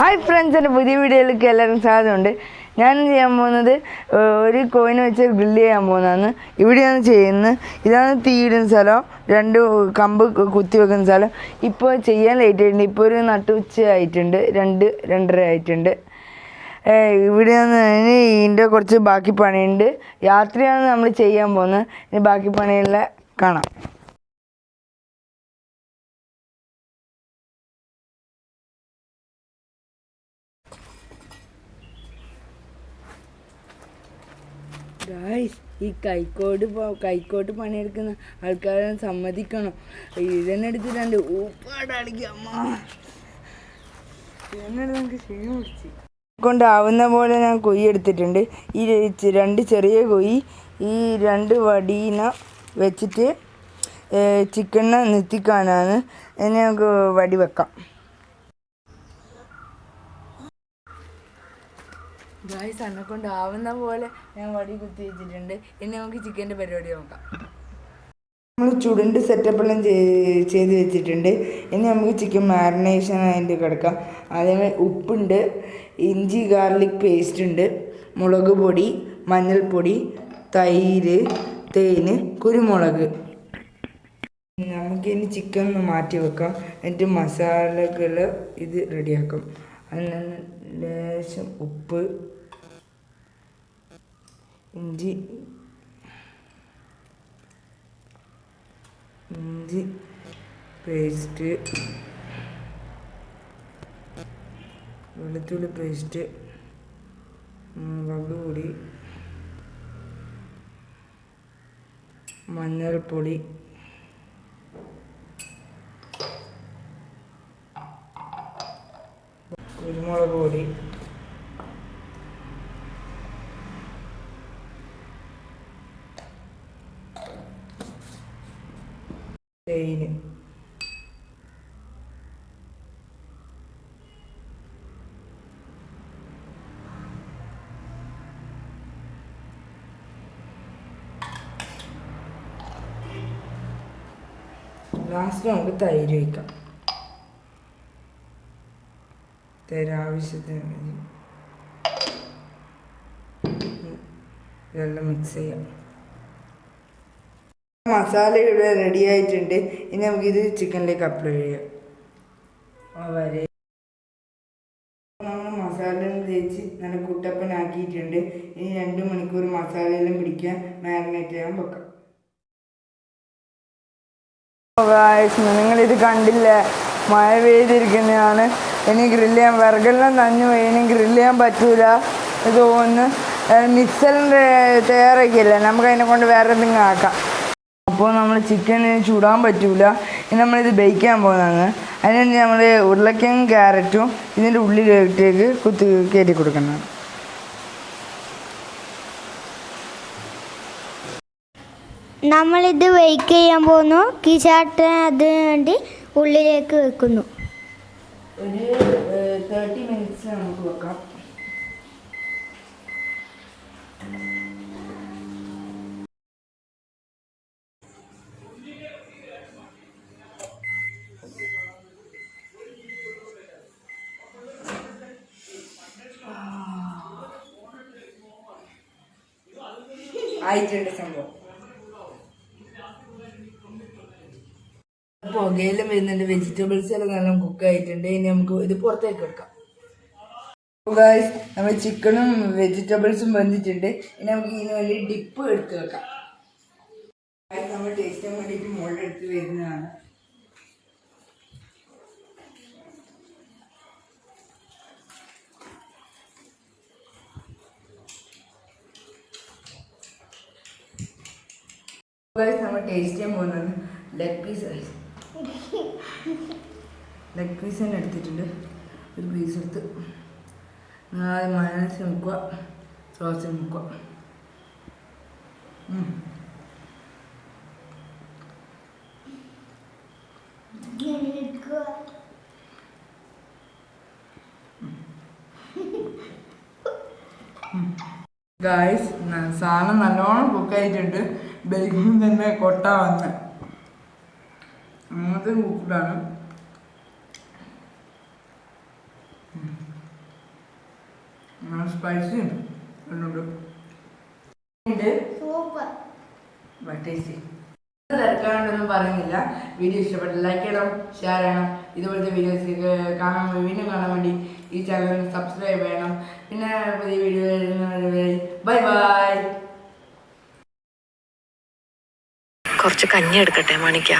Hi friends, എൻ്റെ പുതിയ വീഡിയോയിലേക്ക് എല്ലാവരും സ്വാഗതമുണ്ട്. ഞാൻ ചെയ്യാൻ പോകുന്നത് ഒരു കോയിൻ വെച്ച് ഗ്രില്ല് ചെയ്യാൻ പോകുന്നതാണ്. ഇവിടെയാണ് ചെയ്യുന്നത്. ഇതാണ് തീയിടുന്ന സ്ഥലം, 2 കമ്പ് കുത്തി വെക്കുന്ന സ്ഥലം. ഇപ്പോൾ ചെയ്യാൻ ലേറ്റ് ആയിട്ടുണ്ട്. ഇപ്പോൾ ഒരു നട്ടുച്ച ആയിട്ടുണ്ട്, 2-2:30 ആയിട്ടുണ്ട്. ഇവിടെയാണ് ഇതിൻ്റെ കുറച്ച് ബാക്കി പണിയുണ്ട്. രാത്രിയാണ് നമ്മൾ ചെയ്യാൻ പോകുന്നത്. ഇനി ബാക്കി പണിയെല്ലാം കാണാം. ഗായ്സ്, ഈ കൈക്കോട്ട് പണിയെടുക്കുന്ന ആൾക്കാരെ സമ്മതിക്കണം. ഇതെന്നെ എടുത്തിട്ടുണ്ട് കൊണ്ടാവുന്ന പോലെ ഞാൻ കൊയ്യ് എടുത്തിട്ടുണ്ട്. ഈ 2 ചെറിയ കൊയ്യ് ഈ 2 വടീന വെച്ചിട്ട് ചിക്കനെ നിർത്തിക്കാനാണ്. ഇനി നമുക്ക് വടി വെക്കാം. ഗായ്സ്, എന്നെ കൊണ്ടാവുന്ന പോലെ ഞാൻ വടി കുത്തി വെച്ചിട്ടുണ്ട്. ഇനി നമുക്ക് ചിക്കൻ്റെ പരിപാടി നോക്കാം. നമ്മൾ ചുടുണ്ട് സെറ്റപ്പെല്ലാം ചെയ്ത് വെച്ചിട്ടുണ്ട്. ഇനി നമുക്ക് ചിക്കൻ മാരിനേഷൻ അതിൻ്റെ കിടക്കാം. അതേപോലെ ഉപ്പുണ്ട്, ഇഞ്ചി ഗാർലിക് പേസ്റ്റ് ഉണ്ട്, മുളക് പൊടി, മഞ്ഞൾപ്പൊടി, തൈര്, തേന്, കുരുമുളക്. നമുക്കിനി ചിക്കൻ ഒന്ന് മാറ്റി വെക്കാം. എന്നിട്ട് മസാലകൾ ഇത് റെഡിയാക്കാം. അതിന് ലേശം ഉപ്പ്, ഇഞ്ചി പേസ്റ്റ്, വെളുത്തുള്ളി പേസ്റ്റ്, മുളക് പൊടി, മഞ്ഞൾപ്പൊടി, കുരുമുളക് പൊടി, തേന്, ലാസ്റ്റ് നമുക്ക് തൈര് വയ്ക്കാം. തൈര് ആവശ്യത്തിന് ഇതെല്ലാം മിക്സ് ചെയ്യാം. മസാല ഇവിടെ റെഡി ആയിട്ടുണ്ട്. ഇനി നമുക്കിത് ചിക്കനിലേക്ക് അപ്ലൈ ചെയ്യാം. നമ്മൾ മസാല തേച്ച് നല്ല കുട്ടപ്പനാക്കിയിട്ടുണ്ട്. ഇനി 2 മണിക്കൂർ മസാലയെല്ലാം പിടിക്കാൻ മാരിനേറ്റ് ചെയ്യാൻ വെക്കാം. നിങ്ങളിത് കണ്ടില്ല, മഴ പെയ്തിരിക്കുന്നതാണ്. ഇനി ഗ്രില്ല് ചെയ്യാൻ വിറകെല്ലാം നനഞ്ഞു പോയി. ഇനി ഗ്രില്ല് ചെയ്യാൻ പറ്റൂല തോന്നുന്നു. മിക്സെല്ലാം തയ്യാറാക്കിയില്ല, നമുക്ക് അതിനെ കൊണ്ട് വേറെ എന്തെങ്കിലും ആക്കാം. അപ്പോൾ നമ്മൾ ചിക്കൻ ചൂടാൻ പറ്റൂല. ഇനി നമ്മളിത് ബേക്കാൻ പോകുന്നതാണ്. അതിനുവേണ്ടി നമ്മൾ ഉരുളക്കിഴങ്ങും ക്യാരറ്റും ഇതിൻ്റെ ഉള്ളിലേക്ക് കയറ്റി കൊടുക്കുന്നതാണ്. നമ്മളിത് ബേക്ക് ചെയ്യാൻ പോകുന്നു. കിച്ചാട്ടൻ അതിന് വേണ്ടി ഉള്ളിലേക്ക് വെക്കുന്നു. ഒരു 30 മിനിറ്റ്സ് നമുക്ക് വെക്കാം. ആയിട്ടുണ്ട് സംഭവം. പുകയിലും വരുന്നുണ്ട്. വെജിറ്റബിൾസ് എല്ലാം നല്ല കുക്കായിട്ടുണ്ട്. ഇനി നമുക്ക് ഇത് പുറത്തേക്ക് വെക്കാം. ഗായ്സ്, നമ്മൾ ചിക്കനും വെജിറ്റബിൾസും വന്നിട്ടുണ്ട്. ഇനി നമുക്ക് ഇതിന് വേണ്ടി ഡിപ്പ് എടുത്ത് വെക്കാം. നമ്മൾ ടേസ്റ്റ് ചെയ്യാൻ വേണ്ടിയിട്ട് മുളകെടുത്ത് വരുന്നതാണ്. നമ്മൾ ടേസ്റ്റ് ചെയ്യാൻ പോകുന്നത് ലെഗ് പീസ് തന്നെ എടുത്തിട്ടുണ്ട്. ഒരു പീസ് എടുത്ത് മയോണൈസ് മുക്കുക, സോസിൽ മുക്കുക. ഗായ്സ്, സാധനം നല്ലോണം കുക്കായിട്ടുണ്ട്. ബേക്കിൽ തന്നെ കൊട്ട വന്ന് അങ്ങനത്തെ കുക്കറാണ്. സ്പൈസി ഉണ്ട്. സൂപ്പർ. ടേസ്റ്റി. തിരക്കാണ്ടൊന്നും പറയുന്നില്ല. വീഡിയോ ഇഷ്ടപ്പെട്ട ലൈക്ക് ചെയ്യണം, ഷെയർ ചെയ്യണം. ഇതുപോലത്തെ വീഡിയോസ് വീണ്ടും കാണാൻ വേണ്ടി ഈ ചാനൽ സബ്സ്ക്രൈബ് ചെയ്യണം. പിന്നെ പുതിയ വീഡിയോ വരുന്നവരെ ബൈ ബൈ. കുറച്ച് കഞ്ഞി എടുക്കട്ടെ മാണിക്ക.